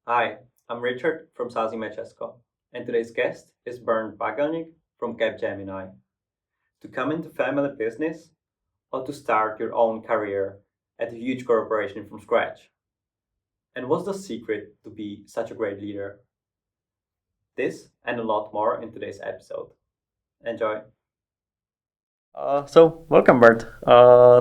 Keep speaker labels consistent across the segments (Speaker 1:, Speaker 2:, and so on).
Speaker 1: Hi, I'm Richard from Sázíme Česko, and today's guest is Bernd Bugelnig from Capgemini. To come into family business or to start your own career at a huge corporation from scratch? And what's the secret to be such a great leader? This and a lot more in today's episode. Enjoy. Welcome, Bernd.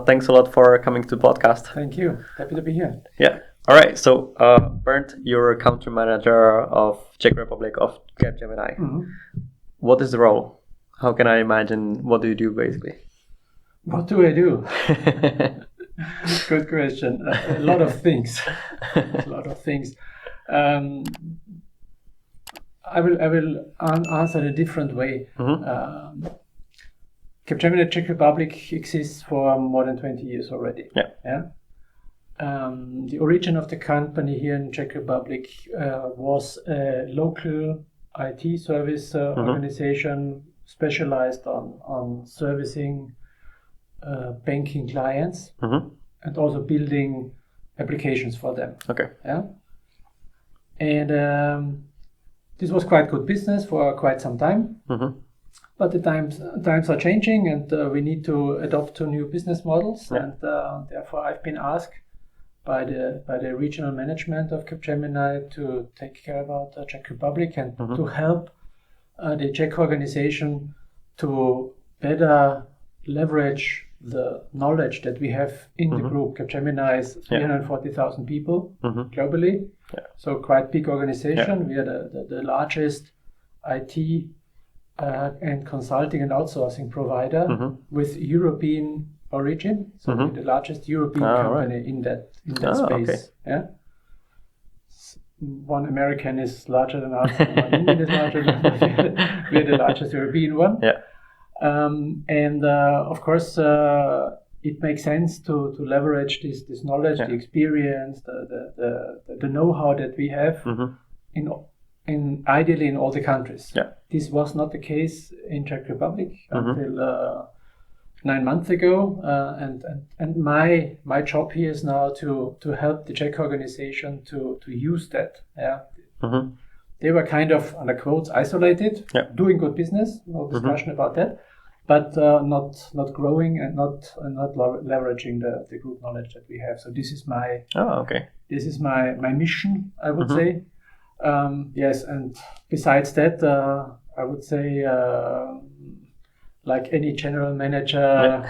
Speaker 1: Thanks a lot for coming to the podcast.
Speaker 2: Thank you. Happy to be here.
Speaker 1: Yeah. All right. So, Bernd, you're a country manager of Czech Republic of Capgemini.
Speaker 2: Mm-hmm.
Speaker 1: What is the role? How can I imagine? What do you do basically?
Speaker 2: What do I do? Good question. A lot of things. I will answer in a different way.
Speaker 1: Mm-hmm.
Speaker 2: Capgemini Czech Republic exists for more than 20 years already.
Speaker 1: Yeah.
Speaker 2: The origin of the company here in Czech Republic was a local IT service organization specialized on servicing banking clients and also building applications for them.
Speaker 1: Okay.
Speaker 2: Yeah. And this was quite good business for quite some time.
Speaker 1: Mm-hmm.
Speaker 2: But the times are changing, and we need to adopt to new business models.
Speaker 1: Yeah.
Speaker 2: And therefore, I've been asked by the regional management of Capgemini to take care about the Czech Republic and to help the Czech organization to better leverage the knowledge that we have in the group. Capgemini is 340,000 people globally, so quite big organization. We are the largest IT and consulting and outsourcing provider with European origin, so we're the largest European company in that space.
Speaker 1: Okay.
Speaker 2: Yeah, one American is larger than us, one Indian is larger than us. We're the largest European one.
Speaker 1: Yeah.
Speaker 2: And of course, it makes sense to leverage this knowledge, the experience, the know-how that we have in ideally in all the countries.
Speaker 1: Yeah.
Speaker 2: This was not the case in Czech Republic until 9 months ago, and my job here is now to help the Czech organization to use that. Yeah. They were kind of, under quotes, isolated, doing good business, no discussion about that, but not growing and not leveraging the group knowledge that we have. So this is my mission, I would say. Yes, and besides that, I would say, like any general manager,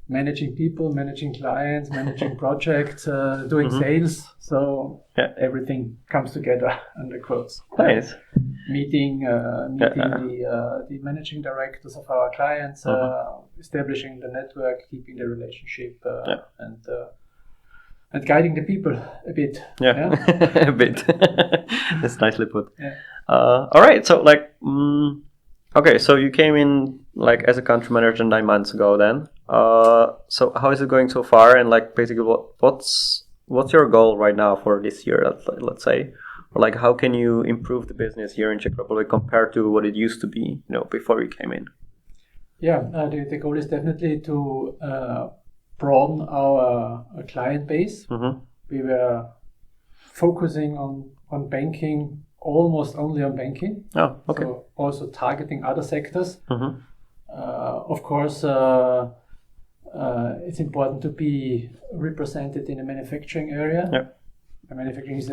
Speaker 2: managing people, managing clients, managing projects, doing sales. So everything comes together under quotes.
Speaker 1: Nice.
Speaker 2: Meeting the managing directors of our clients, establishing the network, keeping the relationship, and guiding the people a bit.
Speaker 1: Yeah. A bit. That's nicely put.
Speaker 2: Yeah.
Speaker 1: All right. So okay. So you came in as a country manager 9 months ago. Then, so how is it going so far? And basically, what's your goal right now for this year? Let's say, or how can you improve the business here in Czech Republic compared to what it used to be? Before you came in.
Speaker 2: Yeah. The goal is definitely to broaden our client base. We were focusing on banking, almost only on banking.
Speaker 1: Oh, okay.
Speaker 2: So also targeting other sectors. Of course, it's important to be represented in the manufacturing area.
Speaker 1: Yeah.
Speaker 2: Manufacturing is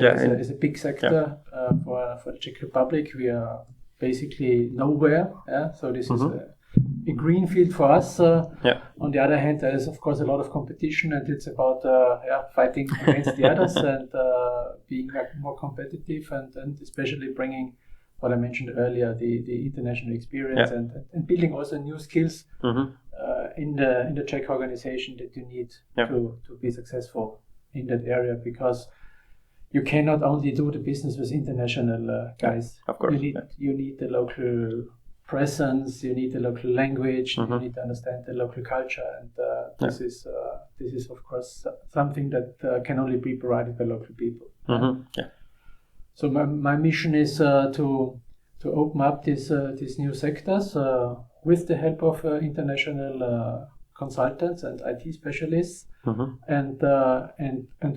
Speaker 2: a big sector for the Czech Republic. We are basically nowhere. Yeah? So this is a green field for us. On the other hand, there is of course a lot of competition, and it's about fighting against the others and being more competitive, and especially bringing what I mentioned earlier, the international experience and building also new skills in the Czech organization that you need to be successful in that area, because you cannot only do the business with international guys.
Speaker 1: Of course,
Speaker 2: you need the local presence, you need the local language, you need to understand the local culture, and this is of course something that can only be provided by local people. So my mission is to open up these new sectors with the help of international consultants and IT specialists, and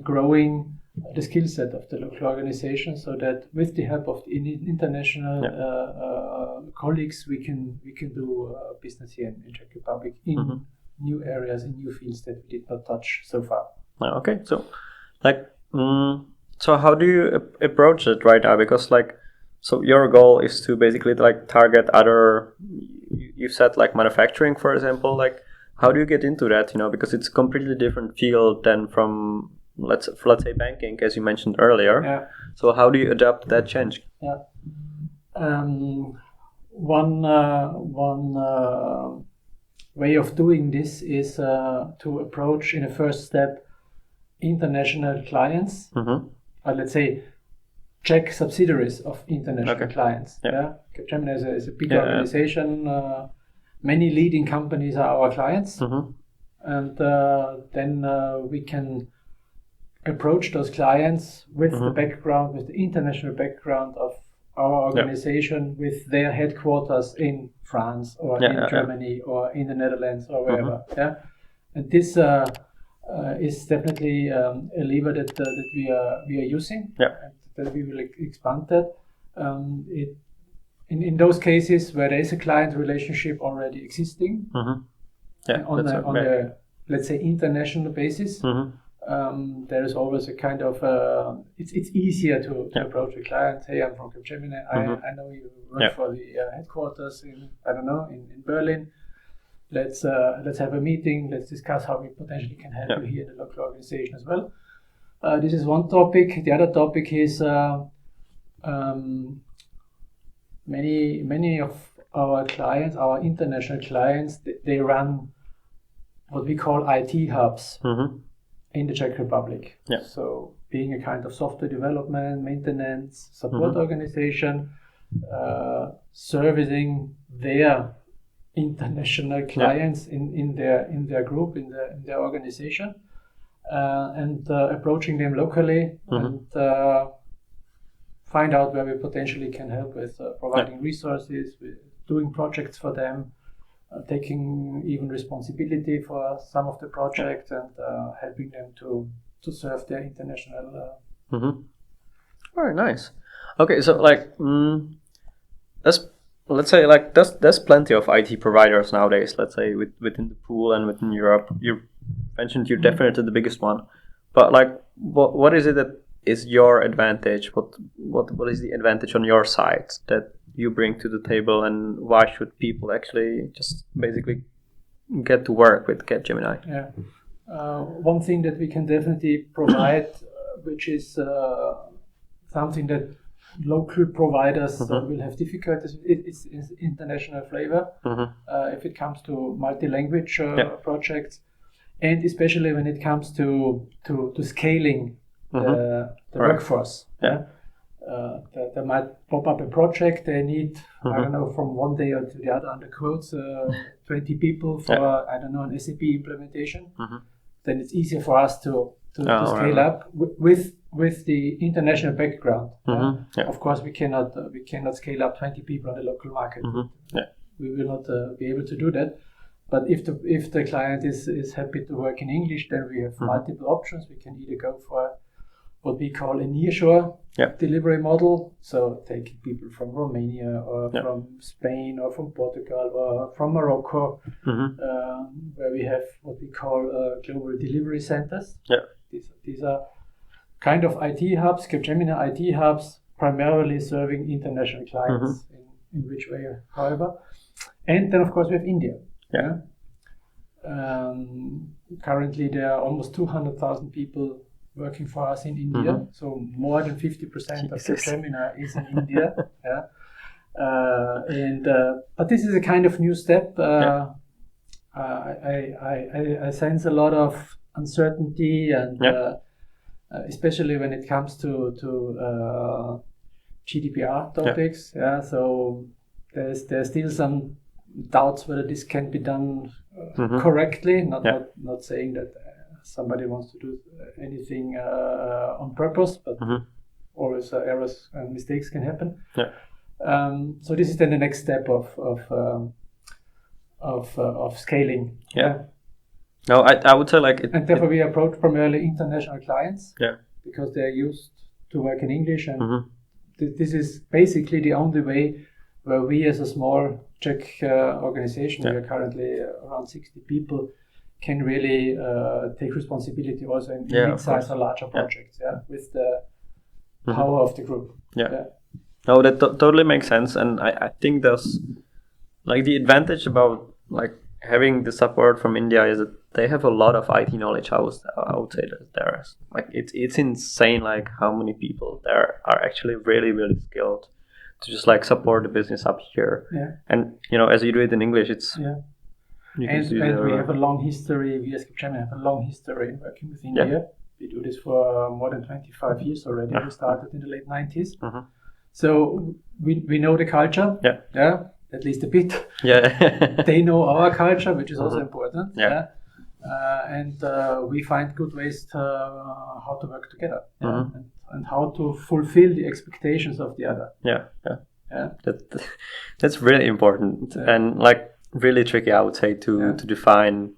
Speaker 2: growing the skill set of the local organization, so that with the help of the international colleagues, we can do business here in Czech Republic in new areas, in new fields that we did not touch so far.
Speaker 3: Okay, so so how do you approach it right now? Because so your goal is to basically target other. You said manufacturing, for example. How do you get into that? Because it's a completely different field than from let's say banking, as you mentioned earlier.
Speaker 2: Yeah.
Speaker 3: So how do you adapt that change?
Speaker 2: Yeah. One way of doing this is to approach in a first step international clients. Let's say Czech subsidiaries of international clients. Yeah. Capgemini is a big organization. Many leading companies are our clients, and then we can approach those clients with the background, with the international background of our organization, with their headquarters in France or in Germany or in the Netherlands or wherever. Yeah, and this is definitely a lever that we are using. Yeah, and that we will expand that. In those cases where there is a client relationship already existing, on a let's say international basis. There is always a kind of it's easier to approach a client. Hey, I'm from Capgemini. I know you work for the headquarters in in Berlin. Let's have a meeting. Let's discuss how we potentially can help you here in the local organization as well. This is one topic. The other topic is many of our clients, our international clients, they run what we call IT hubs. In the Czech Republic. Yeah. So being a kind of software development, maintenance, support organization, servicing their international clients in their group, in their organization, and approaching them locally and find out where we potentially can help with providing resources, with doing projects for them, taking even responsibility for some of the projects and helping them to serve their international.
Speaker 3: Very nice. Okay, so let's say there's plenty of IT providers nowadays. Let's say within the pool and within Europe. You mentioned you're definitely the biggest one, but what is it that is your advantage? What is the advantage on your side that you bring to the table, and why should people actually just basically get to work with Capgemini?
Speaker 2: Yeah, one thing that we can definitely provide, which is something that local providers will have difficulties with, is international flavor. If it comes to multi-language projects, and especially when it comes to scaling the workforce. There might pop up a project. They need, from one day to the other, under quotes, 20 people for, an SAP implementation. Then it's easier for us to scale up with the international background. Of course, we cannot scale up 20 people on the local market. We will not be able to do that. But if the client is happy to work in English, then we have multiple options. We can either go for what we call a nearshore delivery model, so taking people from Romania or from Spain or from Portugal or from Morocco, where we have what we call global delivery centers. These are kind of IT hubs, Capgemini IT hubs, primarily serving international clients in which way, however. And then, of course, we have India. Currently, there are almost 200,000 people working for us in India, so more than 50% of Capgemini is in India. But this is a kind of new step. I sense a lot of uncertainty, and especially when it comes to GDPR topics. So there's still some doubts whether this can be done correctly. Not saying that somebody wants to do anything on purpose, but always errors and mistakes can happen. So this is then the next step of scaling.
Speaker 3: No, I would say like...
Speaker 2: And therefore we approach primarily international clients.
Speaker 3: Yeah.
Speaker 2: Because they're used to work in English, and this is basically the only way where we as a small Czech organization, we are currently around 60 people, can really take responsibility also in mid-size or larger projects, with the power of the group.
Speaker 3: No, that totally makes sense, and I think there's like the advantage about like having the support from India is that they have a lot of IT knowledge. I would say that there is like it's insane like how many people there are actually really skilled to just like support the business up here. And as you do it in English, it's
Speaker 2: and we have a long history. We as Capgemini have a long history in working with India. We do this for more than 25 years already. We started in the late 90s. So we know the culture. At least a bit. They know our culture, which is also important. And we find good ways to how to work together and how to fulfill the expectations of the other.
Speaker 3: That's really important and like really tricky, I would say, to define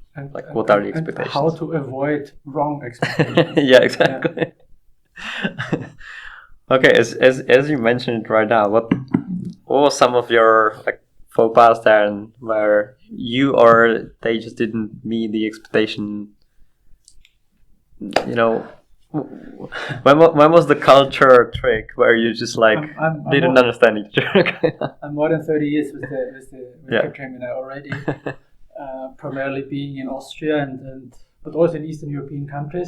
Speaker 3: what are the expectations.
Speaker 2: And how to avoid wrong expectations.
Speaker 3: Exactly. Okay, as you mentioned right now, what was some of your like faux pas there, and where you or they just didn't meet the expectation? When was the culture trick where you just like didn't understand each other?
Speaker 2: I'm more than 30 years with Capgemini already, primarily being in Austria but also in Eastern European countries,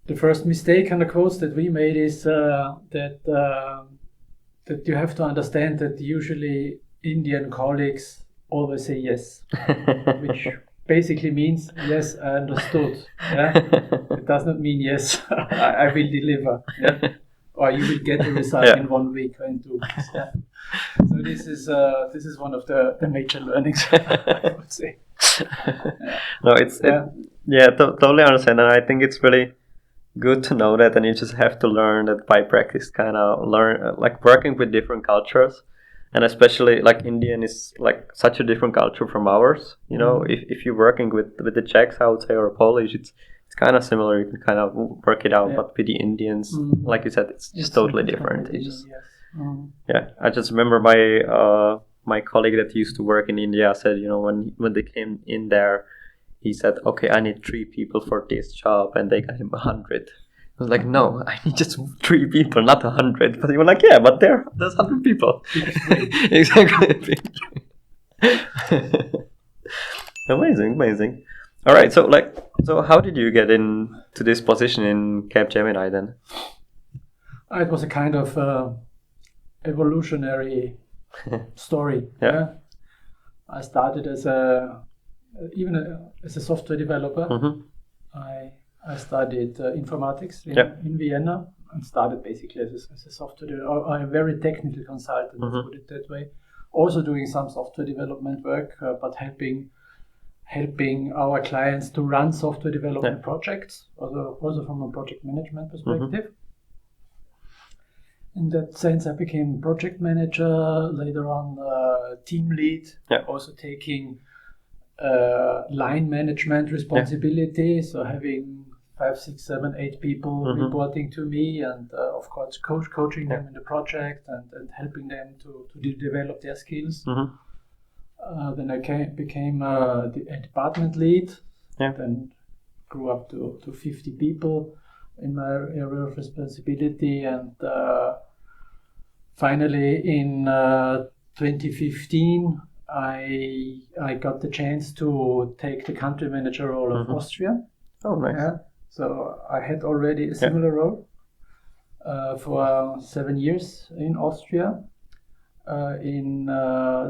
Speaker 2: the first mistake and the quotes that we made is that you have to understand that usually Indian colleagues always say yes, which basically means yes, I understood. It does not mean yes, I will deliver, or you will get the result in 1 week or in 2 weeks. So this is one of the major learnings, I would say.
Speaker 3: No, totally understand, and I think it's really good to know that, and you just have to learn that by practice, kind of learn like working with different cultures, and especially like Indian is like such a different culture from ours. If you're working with the Czechs, I would say, or Polish, it's kind of similar. You can kind of work it out, but with the Indians, like you said, it's just totally different. It's just I just remember my colleague that used to work in India said, when they came in there, he said, okay, I need 3 people for this job, and they got him 100. I was like, no, I need just 3 people, not 100. But he was like, yeah, but there's 100 people. Exactly. Amazing. All right, so how did you get into this position in Capgemini then?
Speaker 2: It was a kind of evolutionary story. I started as a software developer. I studied informatics in Vienna and started basically as a software or a very technical consultant, let's put it that way. Also doing some software development work, but helping our clients to run software development projects, also from a project management perspective. In that sense, I became project manager, later on team lead, also taking line management responsibility, so having 5, 6, 7, 8 people reporting to me, and of course coaching them in the project and helping them to develop their skills. Then I became a department lead, then grew up to 50 people in my area of responsibility, and finally in 2015 I got the chance to take the country manager role of Austria.
Speaker 3: Oh, nice.
Speaker 2: So I had already a similar role for 7 years in Austria. In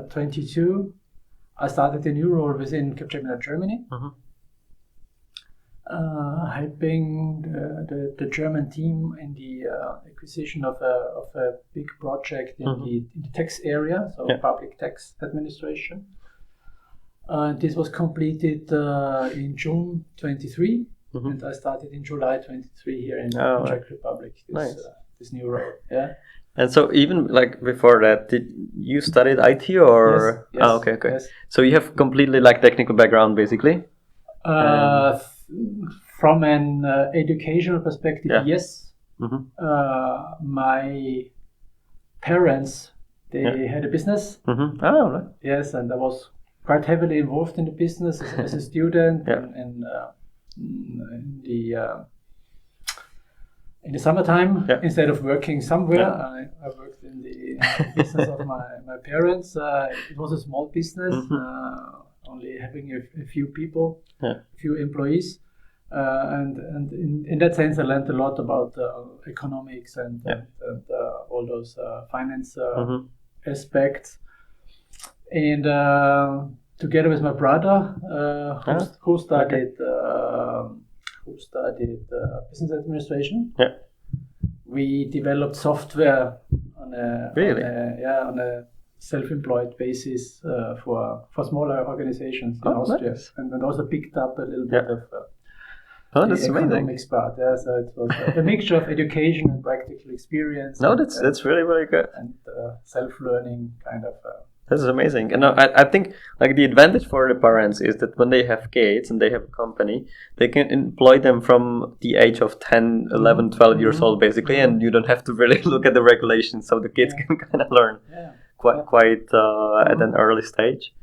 Speaker 2: 22, I started a new role within Capgemini Germany, helping the German team in the acquisition of a big project in the tax area, so public tax administration. This was completed in June 23, and I started in July 23 here in the Czech Republic. This new role.
Speaker 3: And so even like before that, did you studied IT or?
Speaker 2: Yes.
Speaker 3: Oh, okay.
Speaker 2: Yes.
Speaker 3: So you have completely like technical background basically.
Speaker 2: From an educational perspective, yes. My parents, they had a business.
Speaker 3: Oh, right.
Speaker 2: Yes, and I was quite heavily involved in the business as a student. In the summertime, instead of working somewhere, I worked in the business of my parents. It was a small business, only having a few people, a few employees. And in that sense, I learned a lot about economics and all those finance aspects. And together with my brother, who studied business administration, we developed software on a self-employed basis for smaller organizations in Austria, nice. And also picked up a little bit of.
Speaker 3: That's
Speaker 2: the
Speaker 3: amazing.
Speaker 2: economics part, so it was a mixture of education and practical experience.
Speaker 3: No, that's really, really good.
Speaker 2: And self-learning kind of.
Speaker 3: This is amazing. And I think like the advantage for the parents is that when they have kids and they have a company, they can employ them from the age of 10, 11, 12 years old basically, and you don't have to really look at the regulations, so the kids can kind of learn quite at an early stage.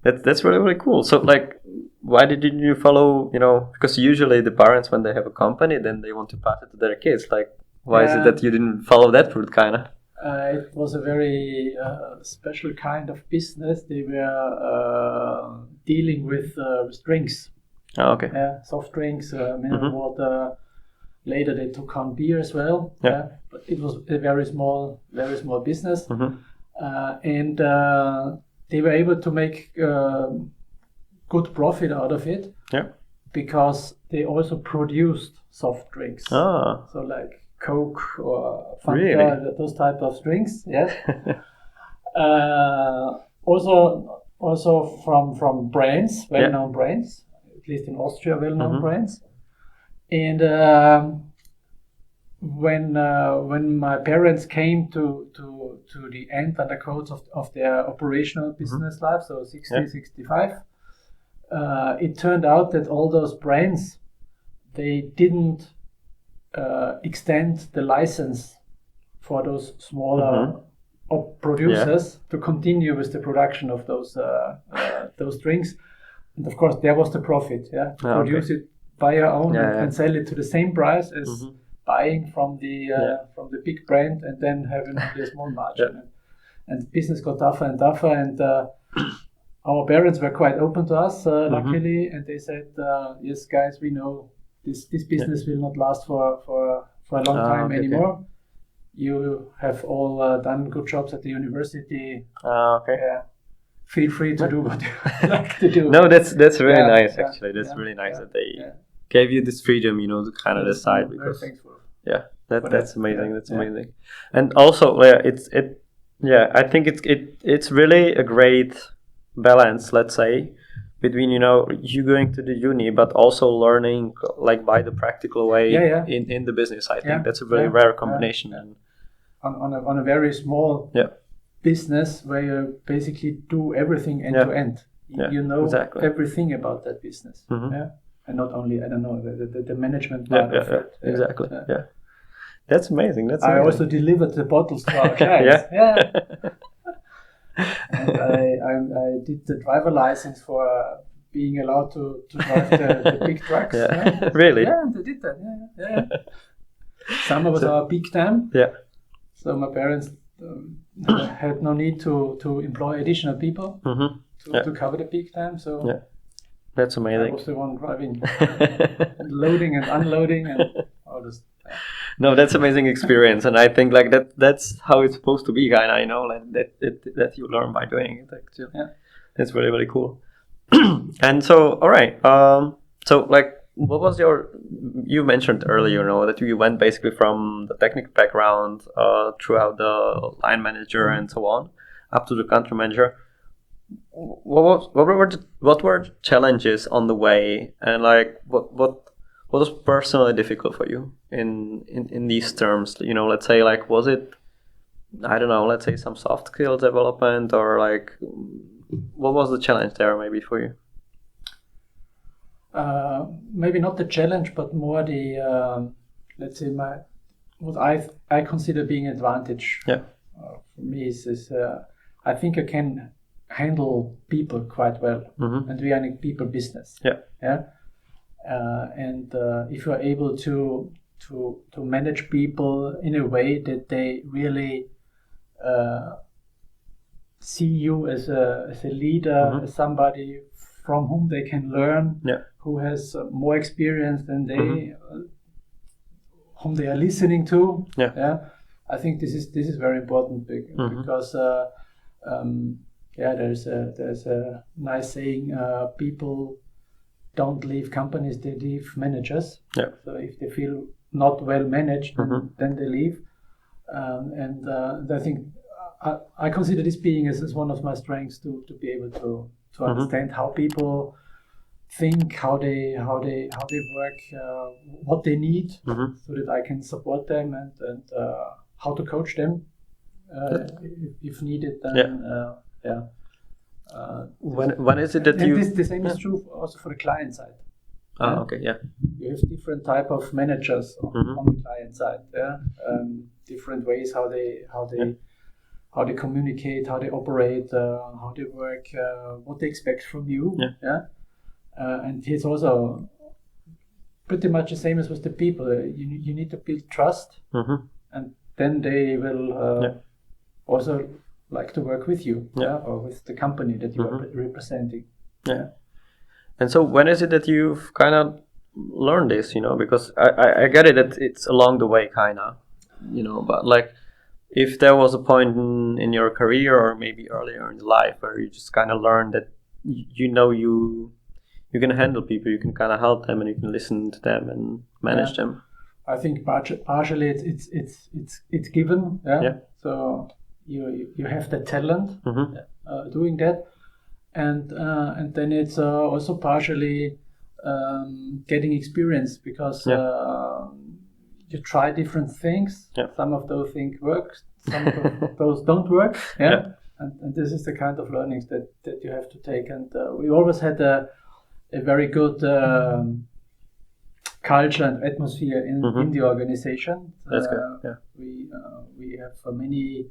Speaker 3: That's really, really cool. So like, why didn't you follow, because usually the parents, when they have a company, then they want to pass it to their kids. Like, why is it that you didn't follow that route kind of?
Speaker 2: It was a very special kind of business. They were dealing with drinks.
Speaker 3: Oh, okay.
Speaker 2: Soft drinks, mineral water. Later they took on beer as well. But it was a very small business. And they were able to make good profit out of it. Because they also produced soft drinks. So like Coke or Fanta, those type of drinks. Yes. Also from brands, well-known brands, at least in Austria, well-known brands. And when my parents came to the end and the codes of their operational business life, so 65, it turned out that all those brands, they didn't extend the license for those smaller producers to continue with the production of those drinks. And of course, there was the profit, to produce it by your own and sell it to the same price as buying from the big brand and then having a small margin. And business got tougher and tougher, and our parents were quite open to us, luckily, and they said, yes, guys, we know this business will not last for a long time anymore. You have all done good jobs at the university. Feel free to do what you like to do.
Speaker 3: No, that's really nice, actually. That's really nice that they gave you this freedom, to kind of decide.
Speaker 2: Very thankful.
Speaker 3: That's amazing. That's amazing. And also, I think it's really a great balance, let's say, between you going to the uni but also learning like by the practical way in the business. I think that's a very rare combination. And
Speaker 2: on a very small business where you basically do everything end to end. You know everything about that business. And not only the management part of it.
Speaker 3: Exactly. That's amazing.
Speaker 2: I also delivered the bottles to our clients. And I did the driver license for being allowed to drive the big trucks.
Speaker 3: Really?
Speaker 2: Yeah, they did that. Summer was our peak time. So my parents had no need to employ additional people to cover the peak time. So
Speaker 3: that's amazing.
Speaker 2: I was the one driving, loading and unloading and all this.
Speaker 3: No, that's amazing experience, and I think like that's how it's supposed to be, kind of, like that you learn by doing it. Actually, that's really, really cool. And so, all right, so like, what was you mentioned earlier, that you went basically from the technical background throughout the line manager and so on up to the country manager. What were the challenges on the way, and like what was personally difficult for you in these terms? Let's say, like, was it I don't know, let's say some soft skill development, or like, what was the challenge there maybe for you?
Speaker 2: Maybe not the challenge, but more the let's say what I consider being an advantage. For me is I think I can handle people quite well, and we are in a people business. And if you are able to manage people in a way that they really see you as a leader, as somebody from whom they can learn, who has more experience than they, whom they are listening to. I think this is very important because there's a nice saying: people don't leave companies, they leave managers. So if they feel not well managed, then they leave. And I think I consider this being as one of my strengths to be able to understand how people think, how they work, what they need, so that I can support them and how to coach them if needed.
Speaker 3: When is it that you?
Speaker 2: The same is true also for the client side.
Speaker 3: Okay.
Speaker 2: You have different type of managers on the client side. Different ways how they communicate, how they operate, how they work, what they expect from you. And it's also pretty much the same as with the people. You need to build trust, and then they will also like to work with you, or with the company that you are representing.
Speaker 3: And so when is it that you've kind of learned this, because I get it that it's along the way kind of, but like if there was a point in your career or maybe earlier in life where you just kind of learned that you can handle people, you can kind of help them and you can listen to them and manage them.
Speaker 2: I think partially it's given. So you have the talent doing that, and then it's also partially getting experience because you try different things. Some of those things work, some of those don't work. And this is the kind of learnings that you have to take. And we always had a very good culture and atmosphere in the organization.
Speaker 3: That's good.
Speaker 2: We have many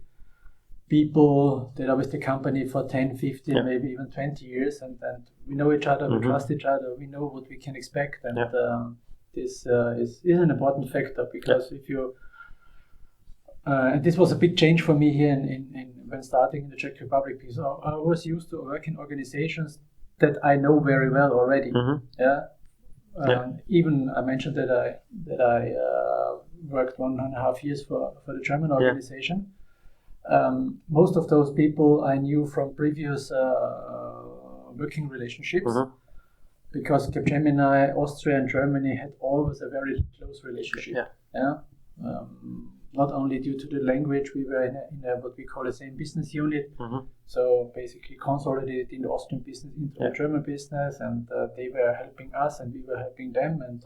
Speaker 2: people that are with the company for 10, 15, maybe even 20 years, and we know each other, we trust each other, we know what we can expect, and this is an important factor because if you and this was a big change for me here in when starting in the Czech Republic, because I was used to work in organizations that I know very well already. Even I mentioned that I worked 1.5 years for the German organization. Most of those people I knew from previous working relationships, because Capgemini, Austria and Germany had always a very close relationship. Not only due to the language, we were in a what we call the same business unit. So basically consolidated in the Austrian business into the German business, and they were helping us and we were helping them. And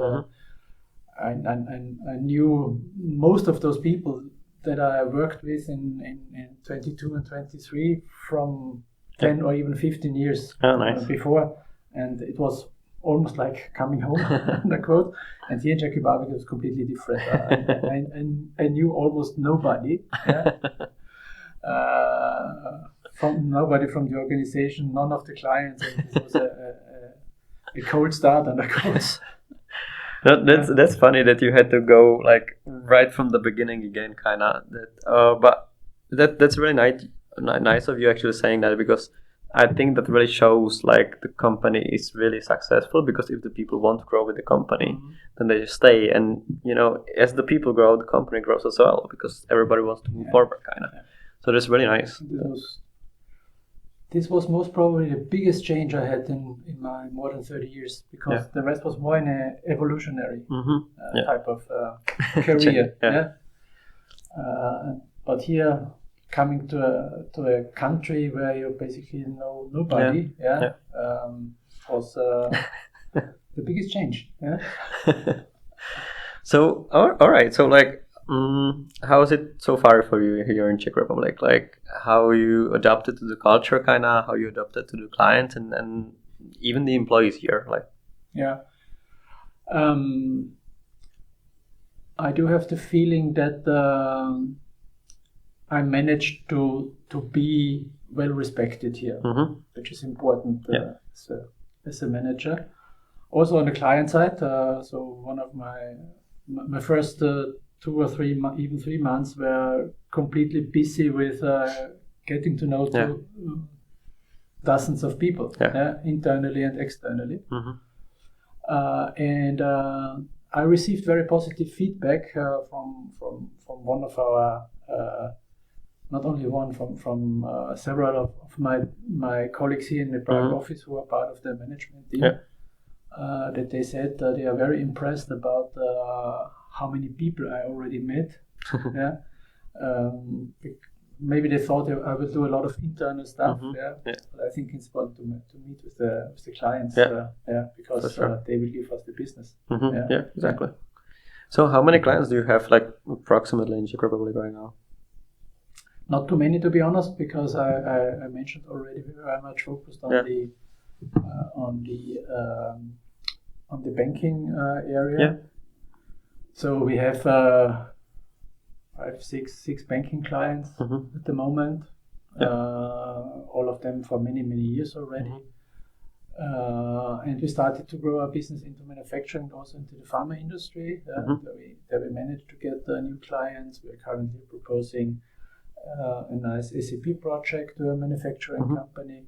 Speaker 2: I knew most of those people that I worked with in 22 and 23 from 10 or even 15 years before, and it was almost like coming home, quote. And here in Czech Republic it was completely different. I knew almost nobody, from nobody from the organization, none of the clients. And this was a cold start, and of course.
Speaker 3: That's funny that you had to go like right from the beginning again, kind of. But that's really nice of you actually saying that, because I think that really shows like the company is really successful, because if the people want to grow with the company, then they just stay, and as the people grow, the company grows as well, because everybody wants to move forward, kind of. So that's really nice.
Speaker 2: This was most probably the biggest change I had in my more than 30 years, because the rest was more in an evolutionary type of career. But here, coming to a country where you basically know nobody, was the biggest change.
Speaker 3: So, all right. So, like, how is it so far for you here in Czech Republic? Like how you adapted to the culture, kind of how you adapted to the clients and even the employees here, like.
Speaker 2: Yeah. I do have the feeling that I managed to be well respected here, which is important as a manager. Also on the client side, so one of my first 2 or 3 even 3 months were completely busy with getting to know dozens of people, internally and externally. And I received very positive feedback from one of our, not only one, from several of my colleagues here in the private office who are part of the management team, that they said they are very impressed about how many people I already met. Maybe they thought I would do a lot of internal stuff, but I think it's important to meet with the clients, because sure. They will give us the business.
Speaker 3: Exactly. So how many clients do you have, like approximately in Czech Republic right now?
Speaker 2: Not too many, to be honest, because I mentioned already we were very much focused on the banking area. So we have 5, 6 banking clients at the moment. All of them for many years already. And we started to grow our business into manufacturing, also into the pharma industry. There we managed to get new clients. We're currently proposing a nice SAP project to a manufacturing company.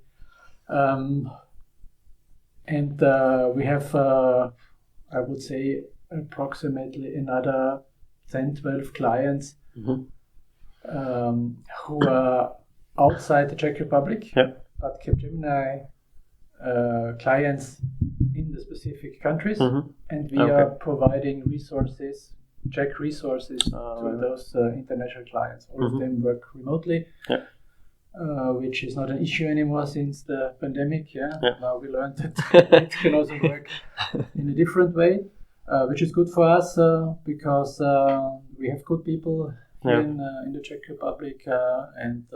Speaker 2: And we have, I would say, approximately another 10-12 clients who are outside the Czech Republic, but Capgemini clients in the specific countries, and we are providing resources, Czech resources, to those international clients. All of them work remotely, which is not an issue anymore since the pandemic. Now we learned that it can also work in a different way, which is good for us because we have good people here in the Czech Republic, and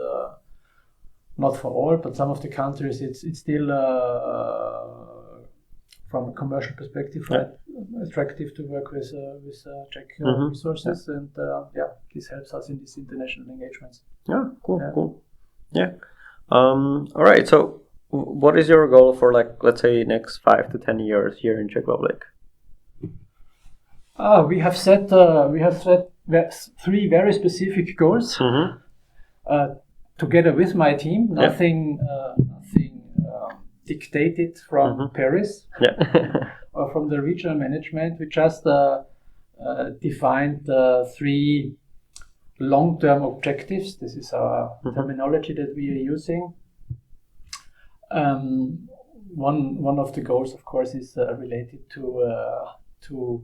Speaker 2: not for all, but some of the countries, it's still from a commercial perspective attractive to work with Czech resources, and this helps us in these international engagements.
Speaker 3: Cool. All right. So, what is your goal for, like, let's say, next 5 to 10 years here in Czech Republic?
Speaker 2: We have set 3 very specific goals. Together with my team, nothing dictated from Paris or from the regional management. We just defined 3 long-term objectives. This is our terminology that we are using. One of the goals, of course, is related to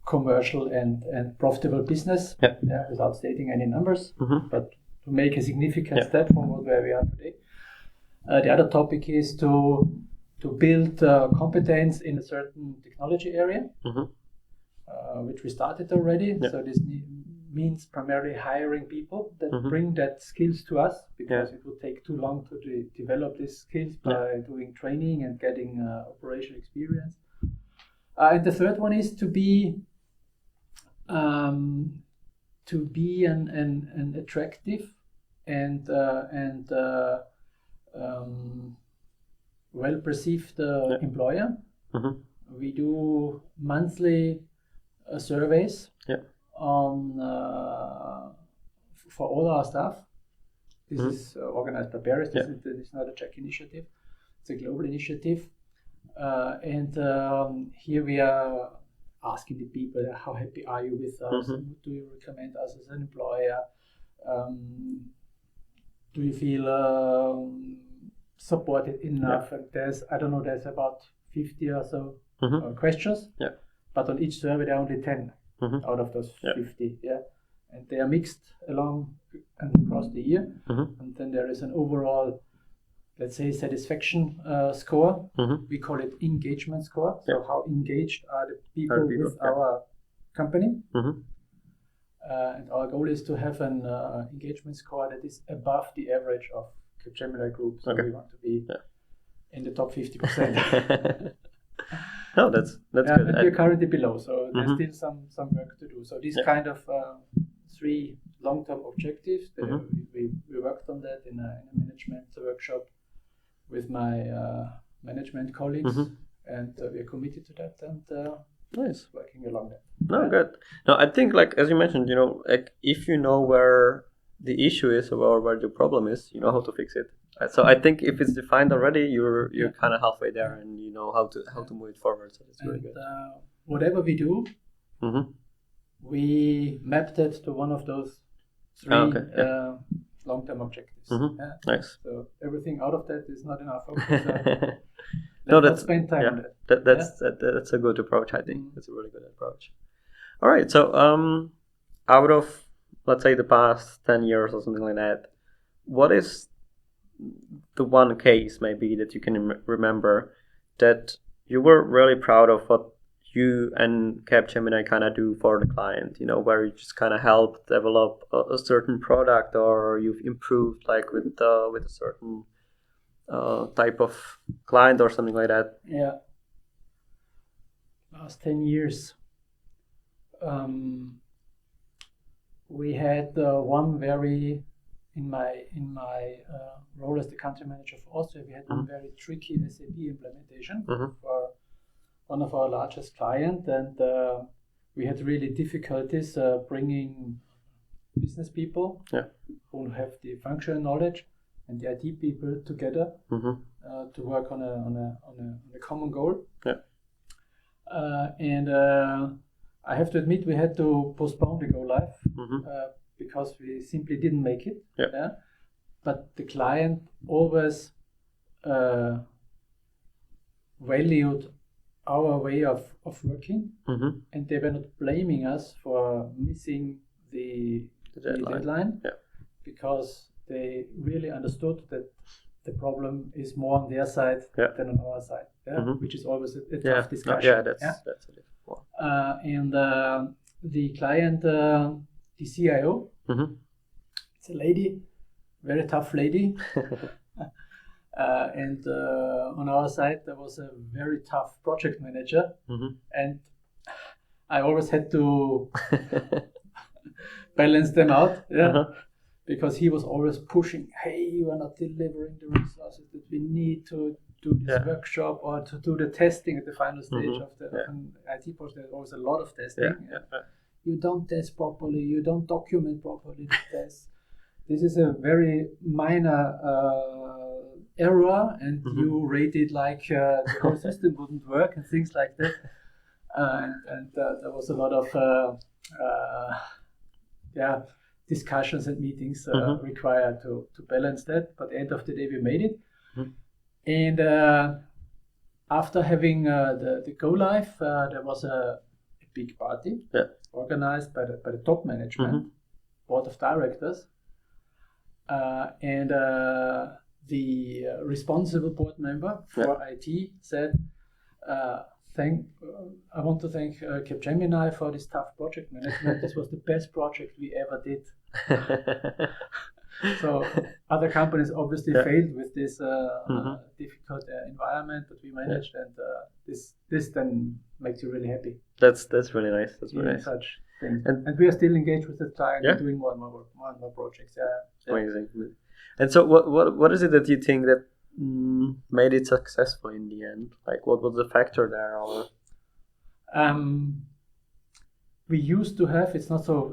Speaker 2: commercial and profitable business, without stating any numbers, but to make a significant step from where we are today. The other topic is to build competence in a certain technology area, which we started already. So this means primarily hiring people that bring that skills to us, because it would take too long to develop these skills by doing training and getting operational experience. And the third one is to be an attractive and well-perceived employer. We do monthly surveys on for all our staff. This is organized by Paris. This is not a Czech initiative. It's a global initiative. And here we are asking the people, how happy are you with us? Do you recommend us as an employer? Do you feel supported enough? And there's about 50 or so questions. But on each survey there are only 10 out of those 50. And they are mixed along and across the year. And then there is an overall, let's say, satisfaction score. We call it engagement score. So how engaged are the people with our company? And our goal is to have an engagement score that is above the average of Capgemini Group. So we want to be in the top 50%.
Speaker 3: No, that's good.
Speaker 2: And we're currently below, so there's still some work to do. So these kind of 3 long-term objectives, we worked on that in a management workshop with my management colleagues, and we're committed to that and
Speaker 3: nice,
Speaker 2: working along that.
Speaker 3: No, good. No, I think like as you mentioned, like if you know where the issue is or where the problem is, you know how to fix it. So I think if it's defined already, you're kind of halfway there, and you know how to move it forward. So it's really good.
Speaker 2: Whatever we do, we mapped it to one of those 3 long-term objectives.
Speaker 3: Nice.
Speaker 2: So everything out of that is not enough focus.
Speaker 3: No, that's
Speaker 2: spend time on that.
Speaker 3: That's a good approach. I think that's a really good approach. All right. So out of, let's say, the past 10 years or something like that, what is the one case maybe that you can remember that you were really proud of what you and Capgemini kind of do for the client, where you just kind of help develop a certain product, or you've improved like with a certain type of client or something like that?
Speaker 2: Yeah. Last 10 years. We had one very, in my role as the country manager for Austria, we had one very tricky SAP implementation for one of our largest clients, and we had really difficulties bringing business people who have the functional knowledge and the IT people together to work on a common goal. And I have to admit we had to postpone the go live because we simply didn't make it. But the client always valued our way of working, and they were not blaming us for missing the deadline because they really understood that the problem is more on their side than on our side, which is always a tough discussion.
Speaker 3: That's a difficult one.
Speaker 2: And the client, the CIO, it's a lady, very tough lady. And on our side, there was a very tough project manager, and I always had to balance them out, because he was always pushing, hey, you are not delivering the resources that we need to do this workshop or to do the testing at the final stage of an IT project. There's always a lot of testing. You don't test properly, you don't document properly the tests. This is a very minor error, and you rate it like the whole system wouldn't work and things like that. And there was a lot of discussions and meetings required to balance that. But at the end of the day, we made it. And after having the go live, there was a big party organized by the top management, board of directors, and the responsible board member for IT said, I want to thank Capgemini for this tough project management. This was the best project we ever did. So other companies obviously failed with this difficult environment, but we managed, and this then makes you really happy.
Speaker 3: That's really nice. That's really nice.
Speaker 2: Such things. And we are still engaged with the client and doing more and more projects.
Speaker 3: Amazing. And so what is it that you think that made it successful in the end? Like, what was the factor there? Or we used to have, it's not so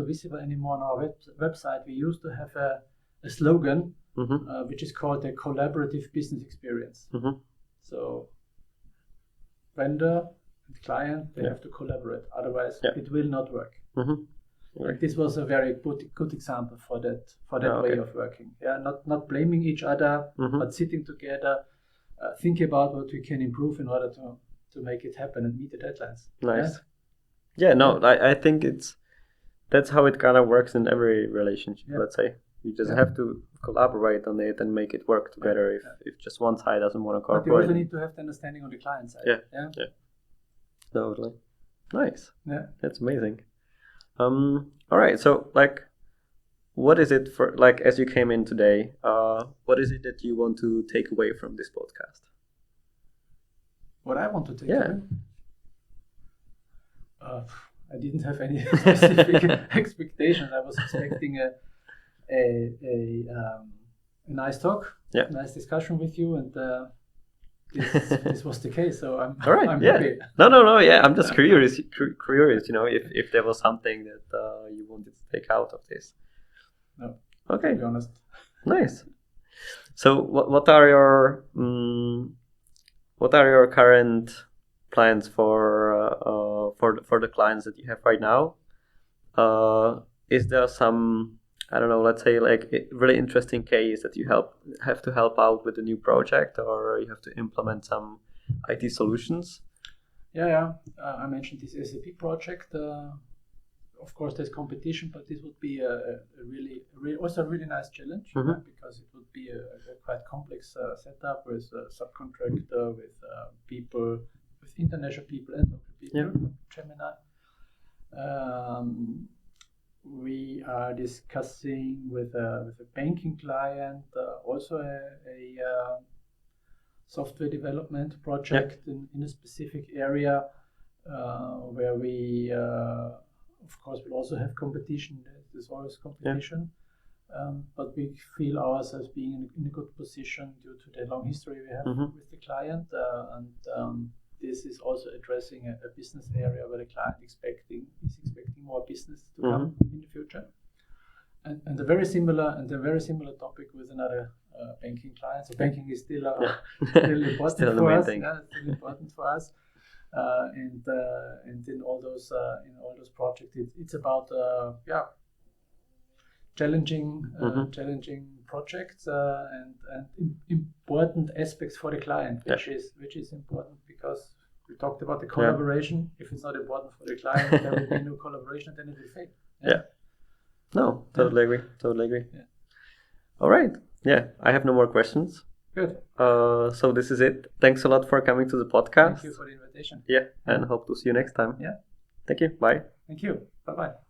Speaker 3: visible anymore on our website. We used to have a slogan which is called the collaborative business experience. So vendor and client, they have to collaborate, otherwise it will not work. And this was a very good example for that way of working. Not blaming each other, but sitting together, think about what we can improve in order to make it happen and meet the deadlines. Nice. I think that's how it kind of works in every relationship. Let's say you just have to collaborate on it and make it work together. If just one side doesn't want to cooperate,
Speaker 2: but you also need to have the understanding on the client side.
Speaker 3: Totally. Nice. That's amazing. All right. So, like, what is it for, like, as you came in today, what is it that you want to take away from this podcast?
Speaker 2: What I want to take away? I didn't have any specific expectations. I was expecting a nice talk, nice discussion with you, and this was the case. So I'm happy.
Speaker 3: No. Yeah, I'm just curious. Curious, if there was something that you wanted to take out of this.
Speaker 2: No.
Speaker 3: Okay.
Speaker 2: To be honest.
Speaker 3: Nice. So, what are your current plans for the clients that you have right now? Is there some, I don't know, let's say like a really interesting case that you have to help out with a new project, or you have to implement some IT solutions?
Speaker 2: Yeah. I mentioned this SAP project. Of course, there's competition, but this would be a really nice challenge because it would be a quite complex setup with a subcontractor, with people, with international people and local people. Capgemini. We are discussing with a banking client also a software development project in a specific area where we. Of course, we'll also have competition. There's always competition, but we feel ourselves being in a good position due to the long history we have with the client, and this is also addressing a business area where the client is expecting more business to come in the future, and a very similar topic with another banking client. So banking is still important
Speaker 3: still
Speaker 2: for us.
Speaker 3: Thing.
Speaker 2: Yeah, it's still important for us. And in all those projects, it's about challenging projects and important aspects for the client, which is important because we talked about the collaboration. If it's not important for the client, there will be no collaboration, then it will fail.
Speaker 3: Yeah. No, totally agree. Yeah. All right. Yeah, I have no more questions.
Speaker 2: Good.
Speaker 3: So this is it. Thanks a lot for coming to the podcast.
Speaker 2: Thank you for the invitation.
Speaker 3: Yeah, and hope to see you next time.
Speaker 2: Yeah.
Speaker 3: Thank you. Bye.
Speaker 2: Thank you. Bye-bye.